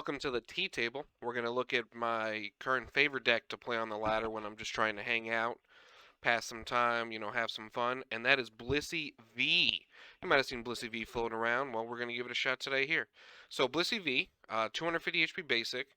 welcome to the tea table. We're going to look at my current favorite deck to play on the ladder when I'm just trying to hang out, pass some time, have some fun, and that is Blissey V. You might have seen Blissey V floating around. Well, we're going to give it a shot today here. So Blissey V, 250 HP basic,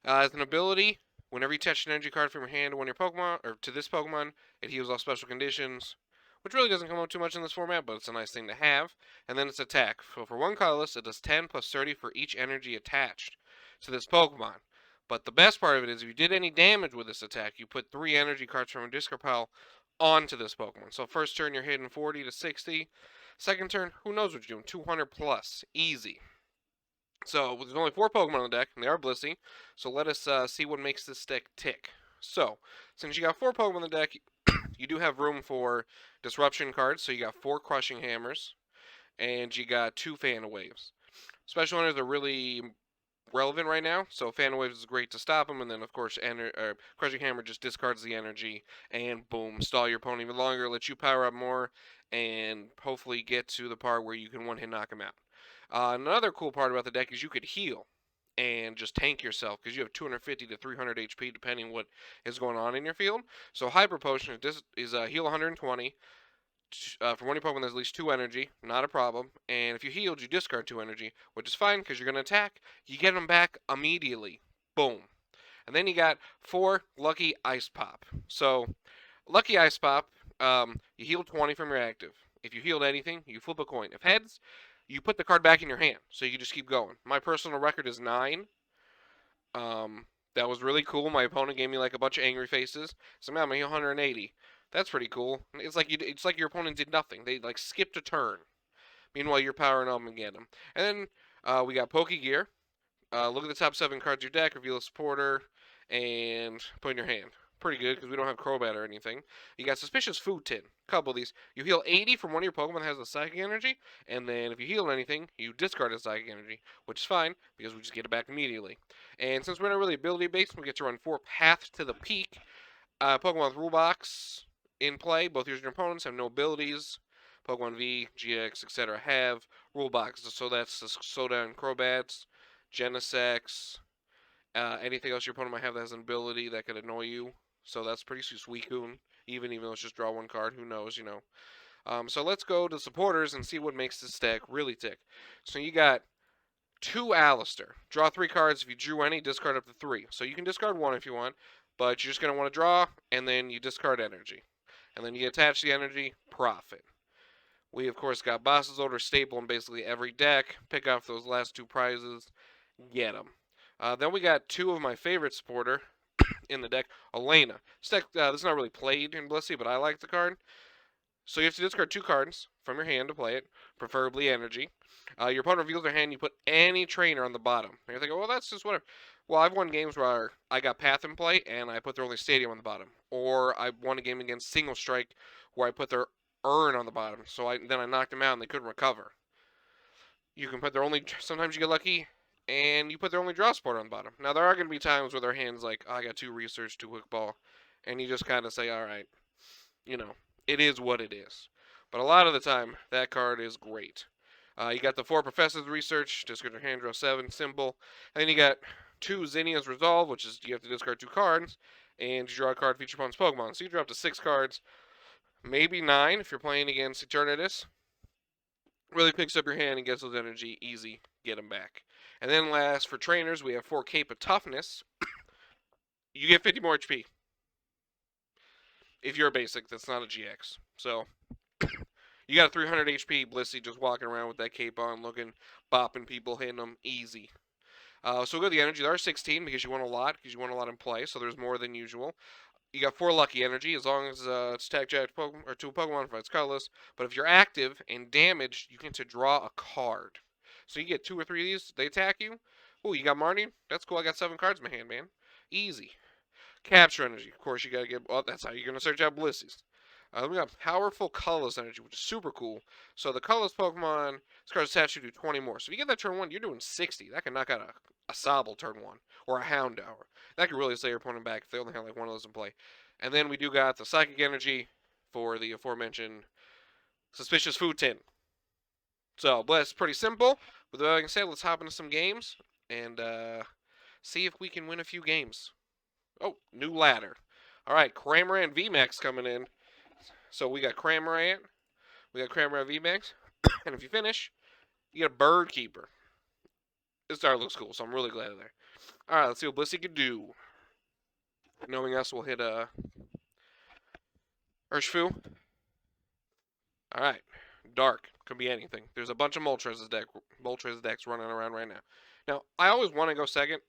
has an ability. Whenever you touch an energy card from your hand to one of your Pokemon, or to this Pokemon, it heals all special conditions, which really doesn't come up too much in this format, but it's a nice thing to have. And then its attack. So for one colorless, it does 10 plus 30 for each energy attached to this Pokemon. But the best part of it is if you did any damage with this attack, you put 3 energy cards from a discard pile onto this Pokemon. So first turn, you're hitting 40 to 60. Second turn, who knows what you're doing, 200 plus. Easy. So there's only 4 Pokemon on the deck, and they are Blissey. So let us see what makes this deck tick. So, since you got 4 Pokemon on the deck, you do have room for disruption cards. So you got 4 Crushing Hammers, and you got 2 Fan of Waves. Special Hunters are really relevant right now, so Fan of Waves is great to stop them, and then of course Crushing Hammer just discards the energy, and boom, stall your opponent even longer, let you power up more, and hopefully get to the part where you can one-hit knock him out. Another cool part about the deck is you could heal and just tank yourself because you have 250 to 300 HP depending what is going on in your field. So Hyper Potion is heal 120. For one Pokemon, there's at least 2 energy, not a problem. And if you healed, you discard 2 energy, which is fine because you're going to attack. You get them back immediately. Boom. And then you got 4 Lucky Ice Pop. So Lucky Ice Pop, you heal 20 from your active. If you healed anything, you flip a coin. If heads, you put the card back in your hand, so you just keep going. My personal record is 9. That was really cool. My opponent gave me like a bunch of angry faces. So man, I'm gonna heal 180. That's pretty cool. It's like your opponent did nothing. They like skipped a turn. Meanwhile, you're powering up and getting them. And then we got Pokégear. Look at the top 7 cards of your deck. Reveal a supporter and put in your hand. Pretty good because we don't have Crobat or anything. You got Suspicious Food Tin. Couple of these. You heal 80 from one of your Pokemon that has a Psychic Energy, and then if you heal anything, you discard a Psychic Energy, which is fine because we just get it back immediately. And since we're not really ability based, we get to run 4 Paths to the Peak. Pokemon with Rule Box in play. Both your opponents have no abilities. Pokemon V, GX, etc. have Rule Boxes, so that's the Soda Crobats, Genesects, anything else your opponent might have that has an ability that could annoy you. So that's pretty sweet, even though it's just draw 1 card. Who knows, So let's go to supporters and see what makes this deck really tick. So you got 2 Allister. Draw 3 cards. If you drew any, discard up to 3. So you can discard 1 if you want, but you're just going to want to draw, and then you discard energy. And then you attach the energy, profit. We, of course, got Boss's Order staple in basically every deck. Pick off those last 2 prizes. Get them. Then we got 2 of my favorite supporter in the deck, Oleana. This deck, this is not really played in Blissey, but I like the card. So you have to discard 2 cards from your hand to play it, preferably energy. Your opponent reveals their hand, you put any trainer on the bottom. And you're thinking, well, that's just whatever. Well, I've won games where I got Path in play, and I put their only Stadium on the bottom. Or I won a game against Single Strike, where I put their Urn on the bottom. So then I knocked them out, and they couldn't recover. You can put their only... Sometimes you get lucky, and you put their only draw support on the bottom. Now, there are going to be times where their hand's like, oh, I got 2 research, 2 quick ball, and you just kind of say, all right, it is what it is. But a lot of the time, that card is great. You got the 4 Professors Research, discard your hand, draw 7, symbol. And then you got 2 Zinnia's Resolve, which is you have to discard 2 cards, and you draw a card for each opponent's Pokemon. So you draw up to 6 cards, maybe 9 if you're playing against Eternatus. Really picks up your hand and gets those energy easy. Get them back. And then last, for trainers, we have 4 Cape of Toughness. You get 50 more HP. If you're a basic, that's not a GX. So, you got a 300 HP Blissey just walking around with that cape on, looking, bopping people, hitting them easy. So we'll go to the energy. There are 16 because you won a lot in play, so there's more than usual. You got 4 Lucky Energy, as long as it's tag jacked Pokemon, or 2 Pokemon, if it's colorless. But if you're active and damaged, you get to draw a card. So you get 2 or 3 of these, they attack you. Oh, you got Marnie? That's cool, I got 7 cards in my hand, man. Easy. Capture Energy. Of course, you got to get... Well, that's how you're going to search out Blissey's. Then we got Powerful Colorless Energy, which is super cool. So the colorless Pokemon, this card's attached to do 20 more. So if you get that turn 1, you're doing 60. That can knock out a Sobble turn 1. Or a Houndour. That could really set your opponent back if they only have like 1 of those in play. And then we do got the Psychic Energy for the aforementioned Suspicious Food Tin. So, Bless, pretty simple. With that being said, let's hop into some games and see if we can win a few games. Oh, new ladder. All right, Cramorant VMAX coming in. So we got Cramorant, VMAX, and if you finish, you get a Bird Keeper. This art looks cool, so I'm really glad of that. All right, let's see what Blissey can do. Knowing us, we'll hit Urshifu. All right, Dark could be anything. There's a bunch of Moltres decks running around right now. Now, I always want to go second,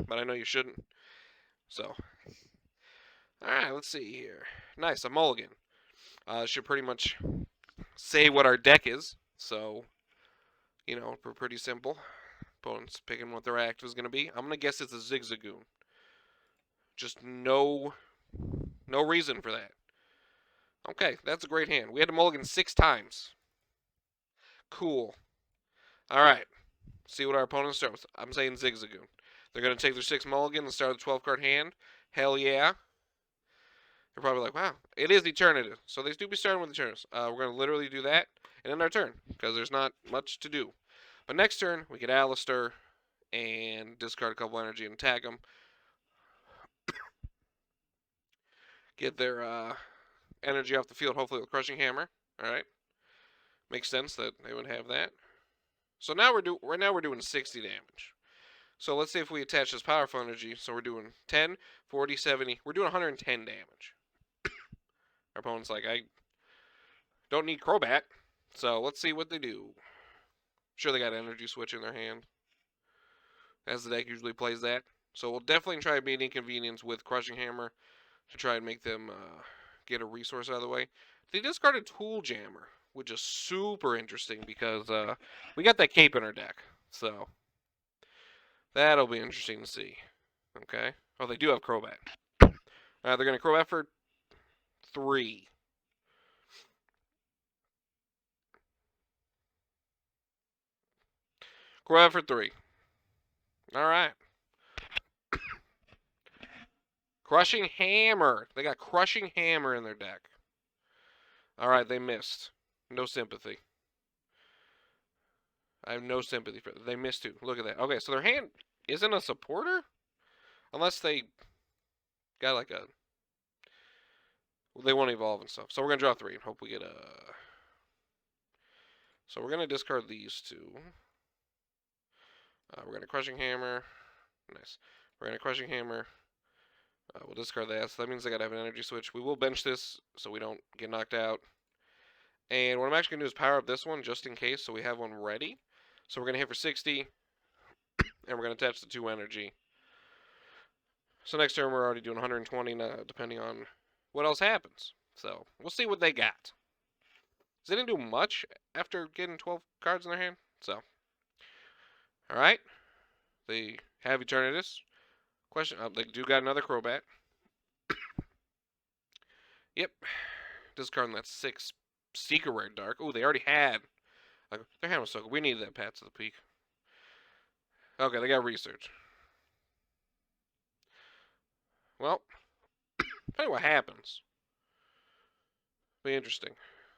but I know you shouldn't. So, all right, let's see here. Nice, a mulligan. Should pretty much say what our deck is. So, you know, pretty simple. Opponent's picking what their active is going to be. I'm going to guess it's a Zigzagoon. Just no reason for that. Okay, that's a great hand. We had to mulligan 6 times. Cool. All right. See what our opponents start with. I'm saying Zigzagoon. They're going to take their 6 mulligan and start with a 12-card hand. Hell yeah. They're probably like, wow, it is Eternatus. So they do be starting with Eternatus. We're going to literally do that and end our turn because there's not much to do. But next turn, we get Allister and discard a couple energy and attack them. Get their energy off the field, hopefully with Crushing Hammer. All right. Makes sense that they would have that. So now right now we're doing 60 damage. So let's see if we attach this Powerful Energy. So we're doing 10, 40, 70. We're doing 110 damage. Our opponent's like, I don't need Crobat. So let's see what they do. Sure, they got Energy Switch in their hand, as the deck usually plays that. So we'll definitely try to be an inconvenience with Crushing Hammer to try and make them get a resource out of the way. They discarded Tool Jammer, which is super interesting because we got that Cape in our deck. So that'll be interesting to see. Okay. Oh, they do have Crobat. They're going to Crobat for 3. Crobat for 3. All right. Crushing Hammer. They got Crushing Hammer in their deck. All right, they missed. No sympathy. I have no sympathy for them. They missed too. Look at that. Okay, so their hand isn't a supporter? Unless they got like a... Well, they won't evolve and stuff. So we're going to draw 3 and hope we get a... So we're going to discard these 2. We're going to Crushing Hammer. Nice. We're going to Crushing Hammer. We'll discard that. So that means I got to have an energy switch. We will bench this so we don't get knocked out. And what I'm actually going to do is power up this one just in case so we have one ready. So we're going to hit for 60. And we're going to attach the 2 energy. So next turn we're already doing 120 now, depending on what else happens. So we'll see what they got. They didn't do much after getting 12 cards in their hand. So, alright. They have Eternatus. Question, they do got another Crobat. Yep. Discarding that 6 Secret Rare Dark. Oh, they already had. Their hand was so good. We needed that Pat to the Peak. Okay, they got Research. Well, tell you what happens. Be interesting.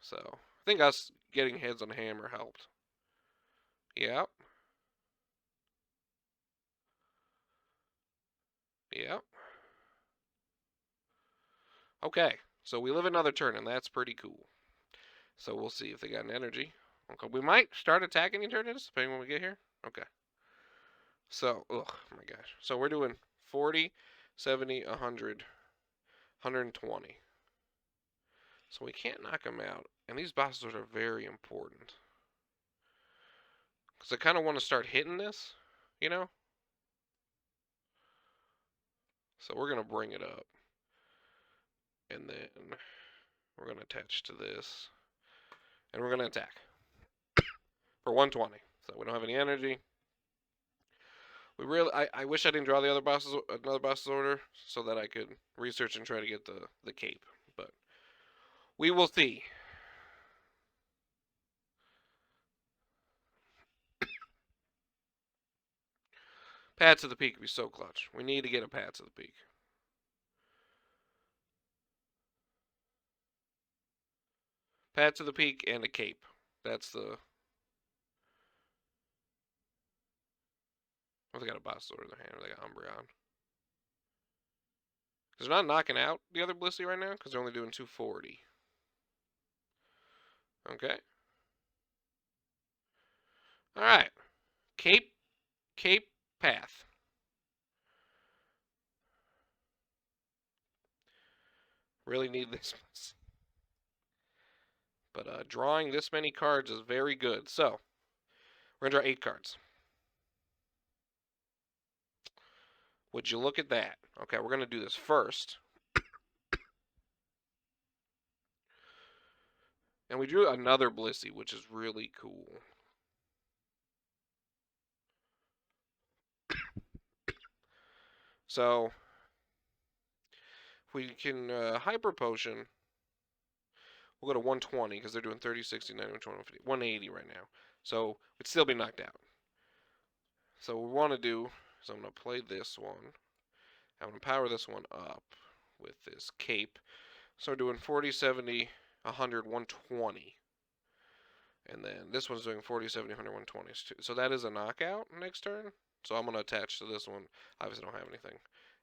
So, I think us getting heads on Hammer helped. Yep. Yep. Okay, so we live another turn, and that's pretty cool. So we'll see if they got an energy. Okay, we might start attacking Eternatus, depending when we get here. Okay. So, oh my gosh. So we're doing 40, 70, 100, 120. So we can't knock them out. And these bosses are very important. Because I kind of want to start hitting this, you know? So we're going to bring it up. And then we're going to attach to this. And we're going to attack. For 120. So we don't have any energy. We really, I wish I didn't draw the other another boss's order, so that I could research and try to get the cape. But we will see. Pat to the Peak would be so clutch. We need to get a Pat to the Peak. Pat to the Peak and a cape. That's the... Or they got a boss sword in their hand, or they got Umbreon. Because they're not knocking out the other Blissey right now, because they're only doing 240. Okay. Alright. Cape Path. Really need this. But drawing this many cards is very good. So, we're going to draw 8 cards. Would you look at that? Okay, we're going to do this first. And we drew another Blissey, which is really cool. So, if we can Hyper Potion, we'll go to 120 because they're doing 30, 60, 90, 120, 180 right now. So, we'd still be knocked out. So, what we want to do is I'm going to play this one. I'm going to power this one up with this cape. So, we're doing 40, 70, 100, 120. And then this one's doing 40, 70, 100, 120. So that is a knockout next turn. So I'm going to attach to this one. Obviously, I don't have anything.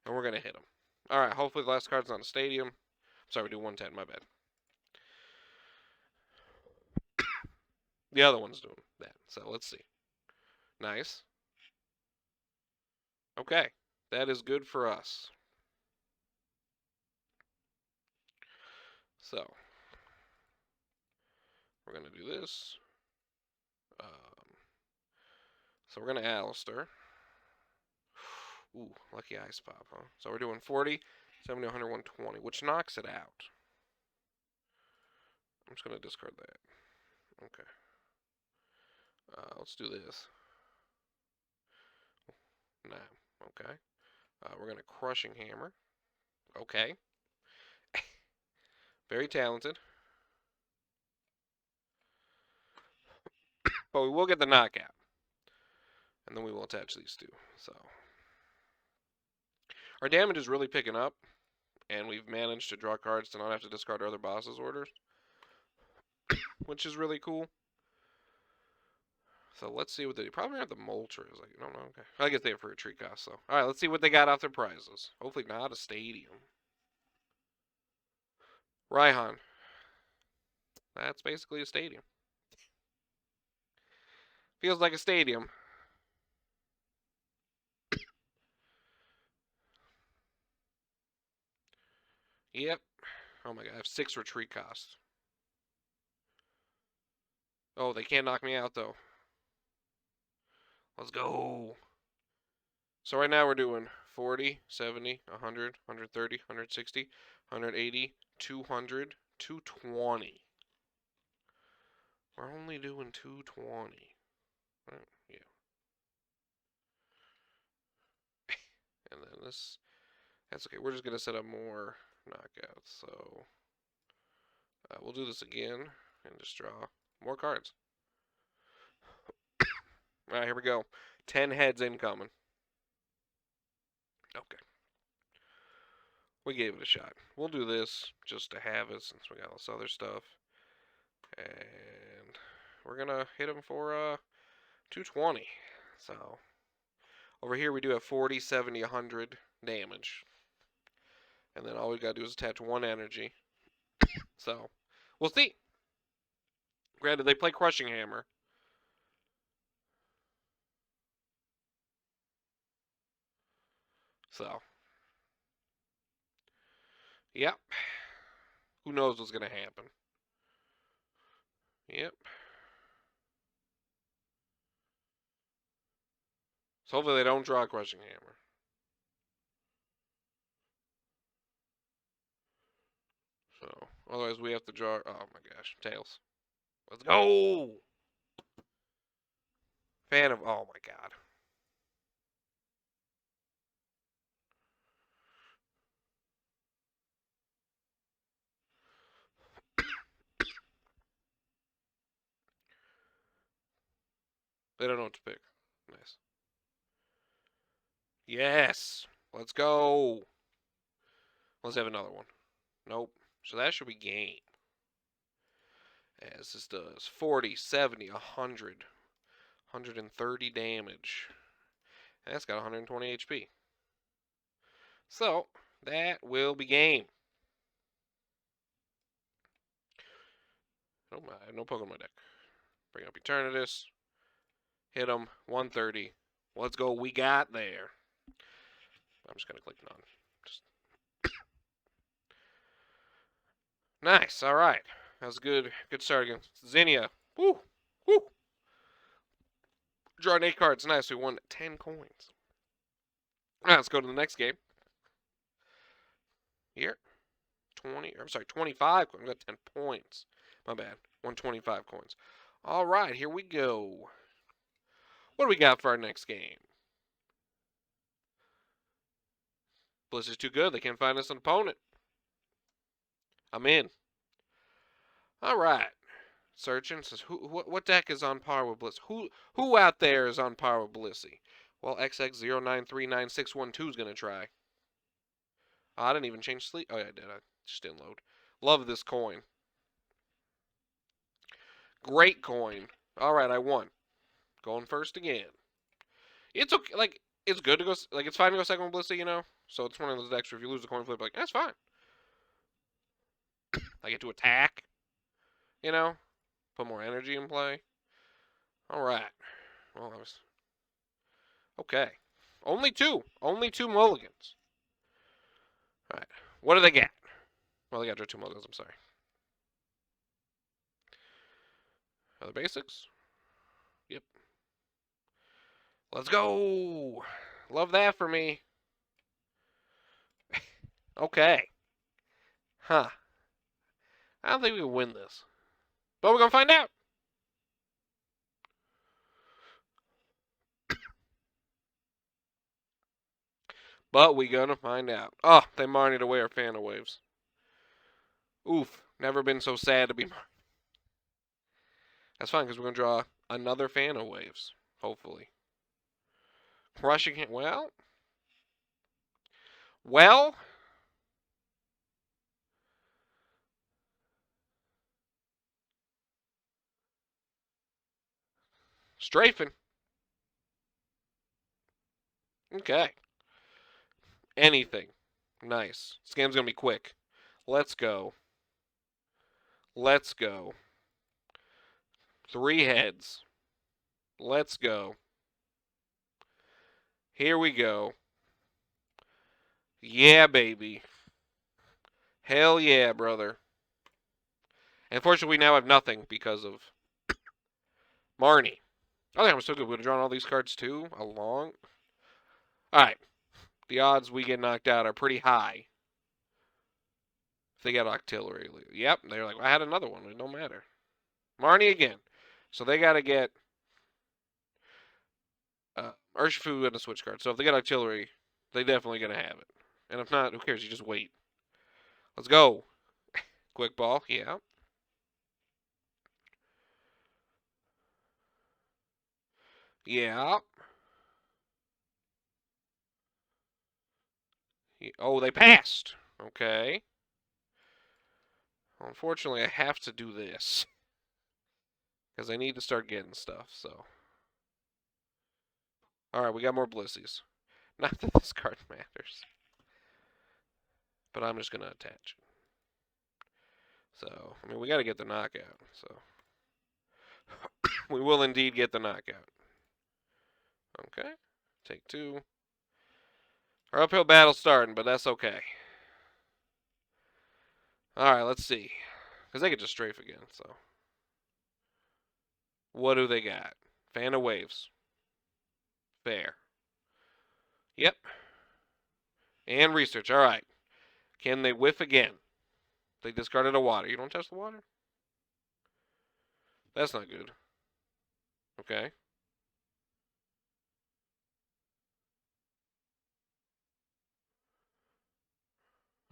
And we're going to hit him. All right, hopefully the last card's not a stadium. Sorry, we do 110, my bad. The other one's doing that. So let's see. Nice. Okay, that is good for us. So we're going to do this. So we're going to Allister. Ooh, Lucky Ice Pop, huh? So we're doing 40, 70, 100, 120, which knocks it out. I'm just going to discard that. Okay. Let's do this. Nah, okay. We're going to Crushing Hammer. Okay. Very talented. But we will get the knockout. And then we will attach these two. So our damage is really picking up. And we've managed to draw cards to not have to discard our other boss's orders. Which is really cool. So let's see what they do. Probably not the Moltres. I don't know. Okay. I guess they have for a tree cost, so. Alright, let's see what they got off their prizes. Hopefully not a stadium. Raihan. That's basically a stadium. Feels like a stadium. Yep. Oh my god, I have 6 retreat costs. Oh, they can't knock me out though. Let's go. So right now we're doing 40, 70, 100, 130, 160, 180, 200, 220. We're only doing 220. Yeah. And then this, that's okay. We're just going to set up more knockouts. So we'll do this again and just draw more cards. All right, here we go. 10 heads incoming. Okay. We gave it a shot. We'll do this just to have it since we got all this other stuff. And we're going to hit him for 220. So over here we do have 40, 70, 100 damage. And then all we got to do is attach 1 energy. So we'll see. Granted, they play Crushing Hammer. So, yep. Who knows what's going to happen? Yep. So hopefully they don't draw a Crushing Hammer. So, otherwise we have to draw... Oh my gosh, Tails. Let's go! Fan of... Oh my god. They don't know what to pick. Nice. Yes! Let's go! Let's have another one. Nope. So that should be game. As this does 40, 70, 100, 130 damage. And that's got 120 HP. So, that will be game. Oh my, no Pokemon deck. Bring up Eternatus. Hit them. 130. Let's go. We got there. I'm just going to click none. Just... Nice. All right. That was a good start against Zinnia. Woo. Woo. Drawing 8 cards. Nice. We won 10 coins. All right, let's go to the next game. Here. 25 coins. I got 10 points. My bad. 125 coins. All right, here we go. What do we got for our next game? Bliss is too good. They can't find us an opponent. I'm in. All right. Searching says, what deck is on par with Bliss? Who out there is on par with Blissey? Well, XX09396112 is going to try. Oh, I didn't even change sleep. Oh, yeah, I did. I just didn't load. Love this coin. Great coin. All right, I won. Going first again. It's okay. Like, it's good to go. Like, it's fine to go second with Blissey, you know? So it's one of those decks where if you lose the coin flip, like, that's fine. I get to attack. You know? Put more energy in play. All right. Well, I was... Okay. Only two mulligans. All right. What do they get? Well, they got two mulligans. I'm sorry. Other basics? Yep. Let's go. Love that for me. Okay. Huh. I don't think we can win this. But we're going to find out. But we're going to find out. Oh, they marnied away our Fan of Waves. Oof. Never been so sad to be marnied. That's fine, because we're going to draw another Fan of Waves. Hopefully. Crushing Hammer. Well. Strafing. Okay. Anything. Nice. This game's going to be quick. Let's go. Let's go. 3 heads. Let's go. Here we go. Yeah, baby. Hell yeah, brother. Unfortunately, we now have nothing because of Marnie. I think I'm still good. We would have drawn all these cards too, along. Alright. The odds we get knocked out are pretty high. If they get artillery. Yep, they're like, I had another one. It don't matter. Marnie again. So they got to get Urshifu and a switch card. So if they get artillery, they definitely going to have it. And if not, who cares? You just wait. Let's go. Quick ball. Yeah. Yeah. Oh, they passed. Okay. Unfortunately, I have to do this. Because I need to start getting stuff, so. Alright, we got more Blissies. Not that this card matters. But I'm just going to attach it. So, I mean, we got to get the knockout, so. We will indeed get the knockout. Okay. Take 2. Our uphill battle's starting, but that's okay. Alright, let's see. Because they could just strafe again, so. What do they got? Fan of Waves. Fair. Yep. And research. Alright. Can they whiff again? They discarded a water. You don't touch the water? That's not good. Okay.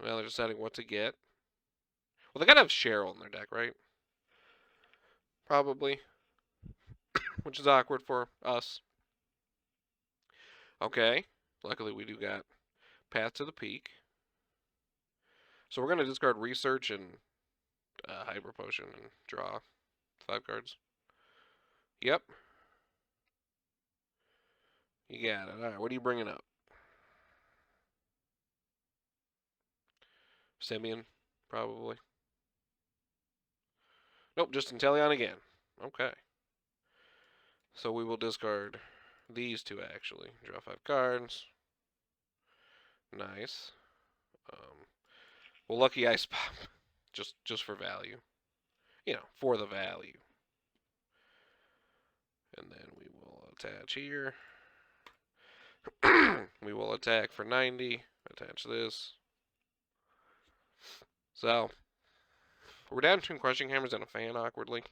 Well, they're deciding what to get. Well, they gotta have Cheryl in their deck, right? Probably. Which is awkward for us. Okay. Luckily, we do got Path to the Peak. So we're going to discard Research and Hyper Potion and draw 5 cards. Yep. You got it. All right, what are you bringing up? Simeon, probably. Nope, just Inteleon again. Okay. So we will discard these two, actually. Draw 5 cards. Nice. Well, Lucky Ice Pop. just for value. You know, for the value. And then we will attach here. We will attack for 90. Attach this. So, we're down 2 Crushing Hammers and a Fan, awkwardly.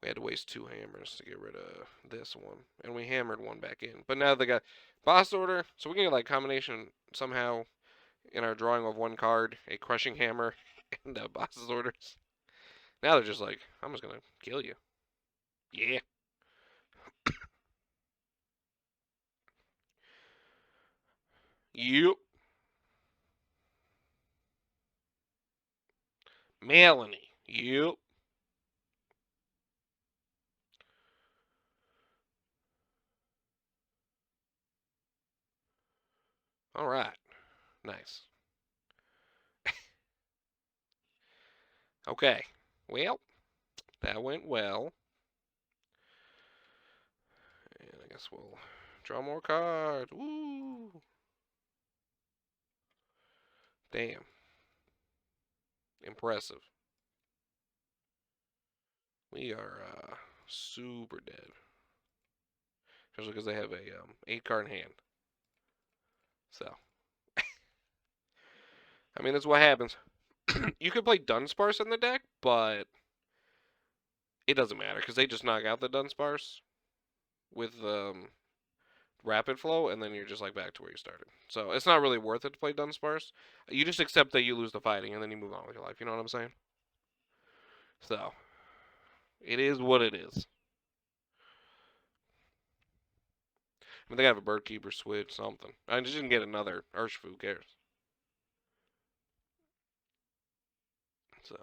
We had to waste 2 hammers to get rid of this one. And we hammered 1 back in. But now they got boss order. So we can get like combination somehow in our drawing of 1 card, a Crushing Hammer, and boss's orders. Now they're just like, I'm just going to kill you. Yeah. Yep. Melanie. Yep. All right. Nice. Okay. Well, that went well. And I guess we'll draw more cards. Woo! Damn. Impressive. We are super dead. Especially because they have a 8 card hand. So. I mean, that's what happens. You could play Dunsparce in the deck, but it doesn't matter because they just knock out the Dunsparce with Rapid Flow, and then you're just like back to where you started. So it's not really worth it to play Dunsparce. You just accept that you lose the fighting, and then you move on with your life. You know what I'm saying? So it is what it is. I mean, they have a Bird Keeper switch, something. I just didn't get another Urshifu. Who cares? So.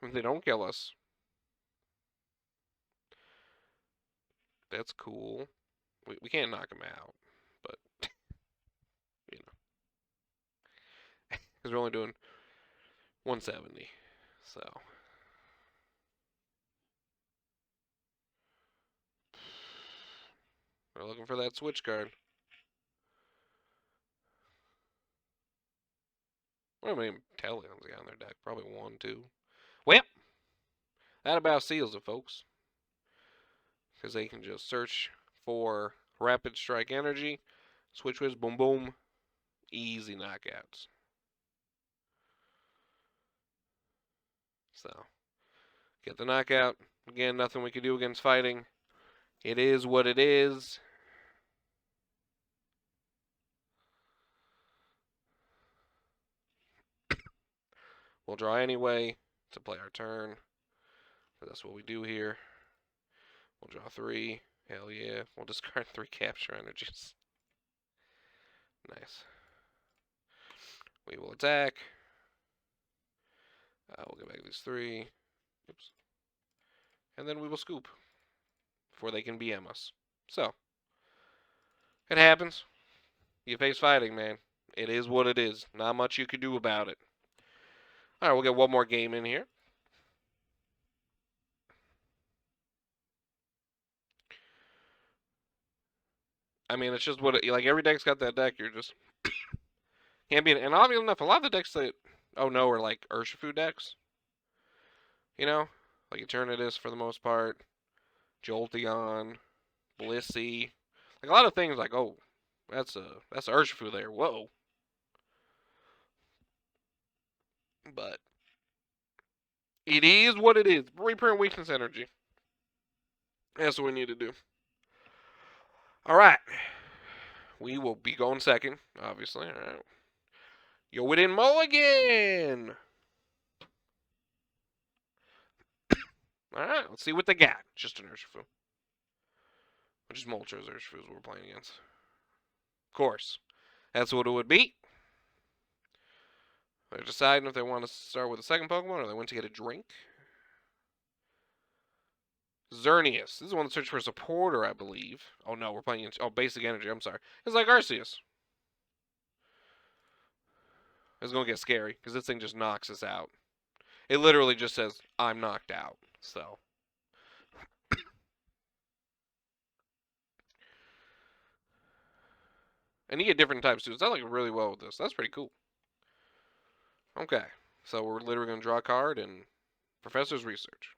If they don't kill us, that's cool. We can't knock them out, but, you know. Because we're only doing 170, so. We're looking for that switch card. What many Inteleons got in their deck? Probably 1, 2. Well, that about seals it, folks. Because they can just search for Rapid Strike Energy, switch whiz, boom, boom, easy knockouts. So, get the knockout. Again, nothing we can do against fighting. It is what it is. We'll draw anyway to play our turn. That's what we do here. We'll draw 3. Hell yeah. We'll discard 3 Capture Energies. Nice. We will attack. We'll get back these 3. Oops. And then we will scoop before they can BM us. So, it happens. You face fighting, man. It is what it is. Not much you can do about it. All right, we'll get one more game in here. I mean, it's just what it, like every deck's got that deck. You're just can't be. And oddly enough, a lot of the decks that are like Urshifu decks. You know, like Eternatus for the most part, Jolteon, Blissey, like a lot of things. Like, oh, that's Urshifu there. Whoa. But it is what it is. Reprint weakness energy. That's what we need to do. All right. We will be going second, obviously. All right. Yo, it in Mulligan. All right. Let's see what they got. Just an Urshifu. Which is Moltres Urshifus we're playing against. Of course. That's what it would be. They're deciding if they want to start with a second Pokemon or they want to get a drink. Xerneas. This is the one that searched for a supporter, I believe. Oh no, we're playing basic energy. I'm sorry. It's like Arceus. It's gonna get scary because this thing just knocks us out. It literally just says, "I'm knocked out." So. And you get different types too. So I like really well with this. That's pretty cool. Okay. So we're literally gonna draw a card and Professor's Research.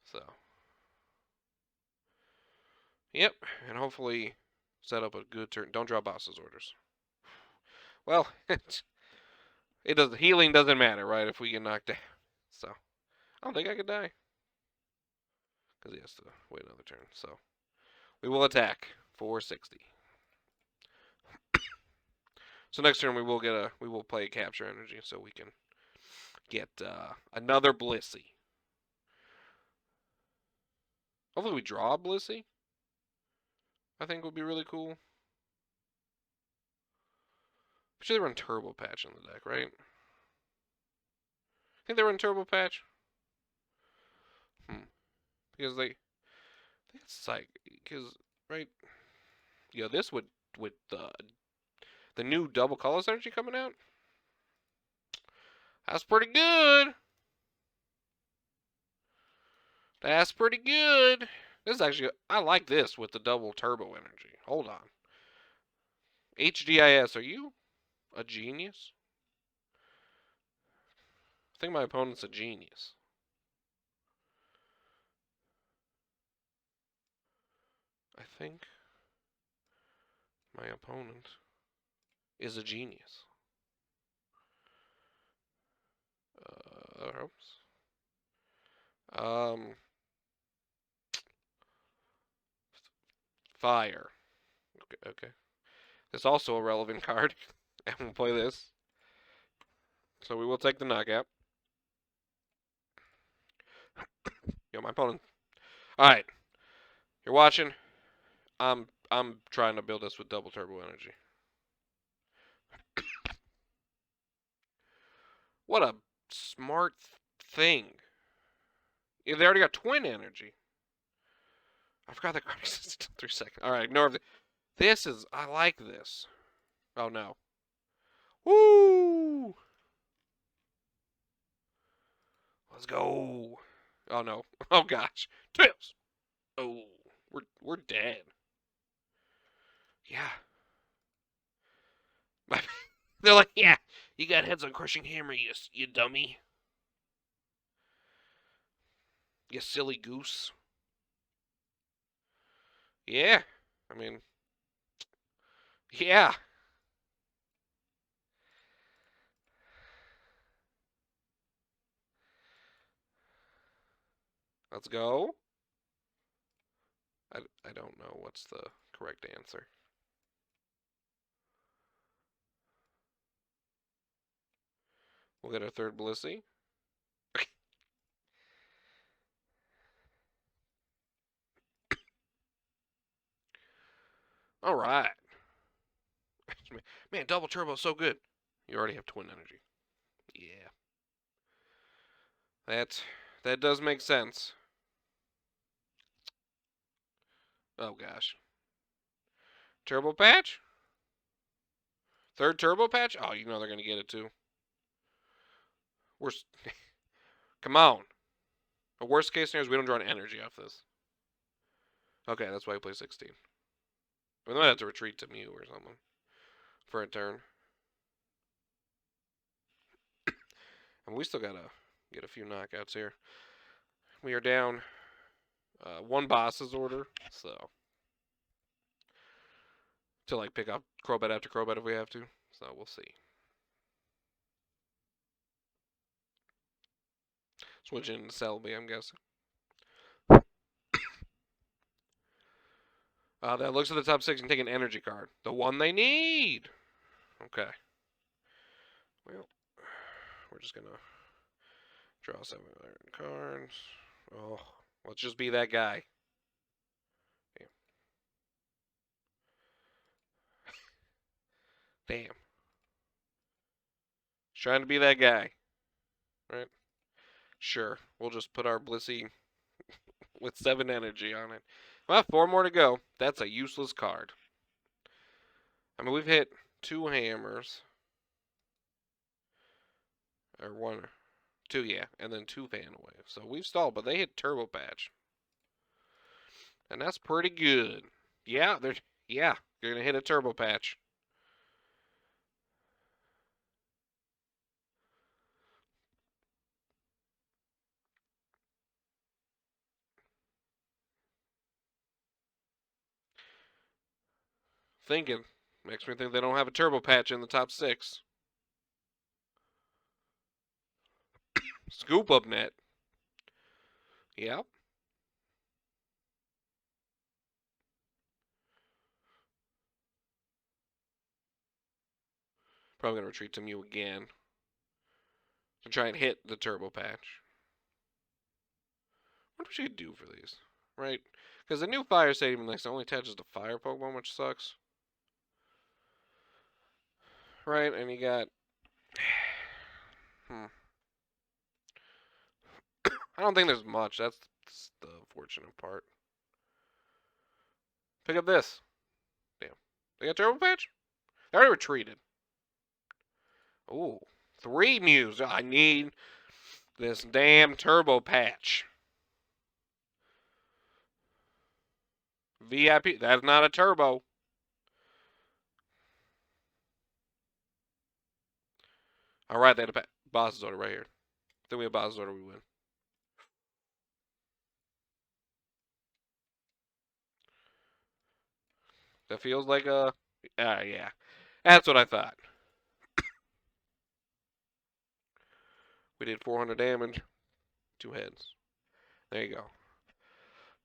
So. Yep, and hopefully set up a good turn. Don't draw boss's orders. Well, it does. Healing doesn't matter, right? If we get knocked down, so I don't think I could die because he has to wait another turn. So we will attack 460. So next turn we will play a Capture Energy so we can get another Blissey. Hopefully we draw a Blissey. I think would be really cool. I'm sure they run Turbo Patch in the deck, right? I think they run Turbo Patch. Because they it's like because right. Yeah, this would with the new double colorless energy coming out. That's pretty good. That's pretty good. This is actually, I like this with the double turbo energy. Hold on. HDIS, are you a genius? I think my opponent's a genius. I think my opponent is a genius. Oops. Fire. Okay. It's also a relevant card. And we'll play this. So we will take the knockout. Yo, my opponent. Alright. You're watching. I'm trying to build this with double turbo energy. What a smart thing. Yeah, they already got twin energy. I forgot that card existed 3 seconds. Alright, ignore this. I like this. Oh no. Woo! Let's go. Oh no. Oh gosh. Tails. Oh, we're dead. Yeah. They're like, yeah, you got heads on Crushing Hammer, you dummy. You silly goose. Yeah. I mean, yeah. Let's go. I don't know what's the correct answer. We'll get our third Blissey. All right. Man, double turbo is so good. You already have twin energy. Yeah. That does make sense. Oh gosh. Turbo patch? Third turbo patch? Oh, you know they're gonna get it too. Come on. The worst case scenario is we don't draw an energy off this. Okay, that's why we play 16. We might have to retreat to Mew or something for a turn. And we still gotta get a few knockouts here. We are down one boss's order, so to like pick up Crobat after Crobat if we have to. So we'll see. Switching into Selby, I'm guessing. That looks at the top 6 and take an energy card. The one they need! Okay. Well, we're just gonna draw 7 cards. Oh, let's just be that guy. Damn. Trying to be that guy. Right? Sure. We'll just put our Blissey with 7 energy on it. Well, 4 more to go. That's a useless card. I mean, we've hit 2 hammers. Or 1. 2, yeah. And then 2 Fan of Waves. So we've stalled, but they hit Turbo Patch. And that's pretty good. Yeah, they're going to hit a Turbo Patch. Thinking. Makes me think they don't have a Turbo Patch in the top 6. Scoop Up Net. Yeah. Probably going to retreat to Mew again. To try and hit the Turbo Patch. What would you do for these? Right? Because the new Fire Stadium next only attaches to Fire Pokemon, which sucks. Right? And you got... I don't think there's much. That's the fortunate part. Pick up this. Damn. They got Turbo Patch? They already retreated. Ooh. 3 Mews. I need this damn Turbo Patch. VIP. That's not a Turbo. Alright, they had a boss's order right here. Then we have boss's order, we win. That feels like a... yeah. That's what I thought. We did 400 damage. 2 heads. There you go.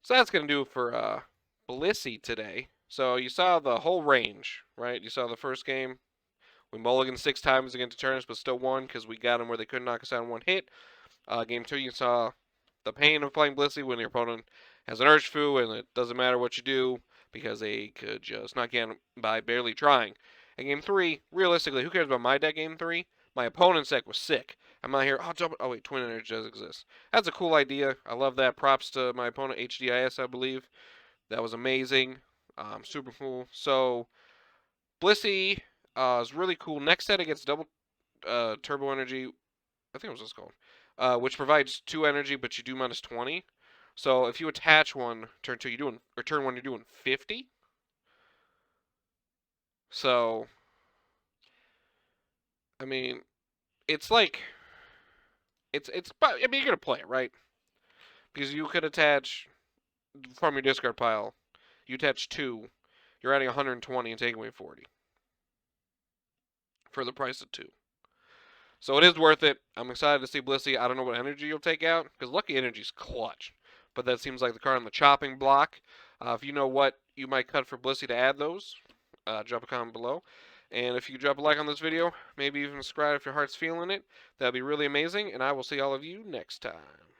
So that's going to do it for Blissey today. So you saw the whole range, right? You saw the first game. We mulliganed 6 times against Eternus, but still won because we got them where they couldn't knock us out in 1 hit. Game 2, you saw the pain of playing Blissey when your opponent has an Urshifu, and it doesn't matter what you do because they could just knock you out by barely trying. And Game 3, realistically, who cares about my deck Game 3? My opponent's deck was sick. I'm not here, oh wait, Twin Energy does exist. That's a cool idea. I love that. Props to my opponent, HDIS, I believe. That was amazing. Super cool. So, Blissey is really cool. Next set, it gets double Turbo Energy. I think it was what's called. Which provides 2 energy, but you do minus 20. So if you attach one, turn 2 you're doing, or turn 1 you're doing 50. So, I mean, it's like, I mean, you're gonna play it, right? Because you could attach from your discard pile. You attach 2, you're adding 120 and taking away 40 for the price of 2. So it is worth it. I'm excited to see Blissey. I don't know what energy you'll take out, because Lucky Energy's clutch. But that seems like the card on the chopping block. If you know what you might cut for Blissey to add those, drop a comment below. And if you drop a like on this video, maybe even subscribe if your heart's feeling it, that'd be really amazing. And I will see all of you next time.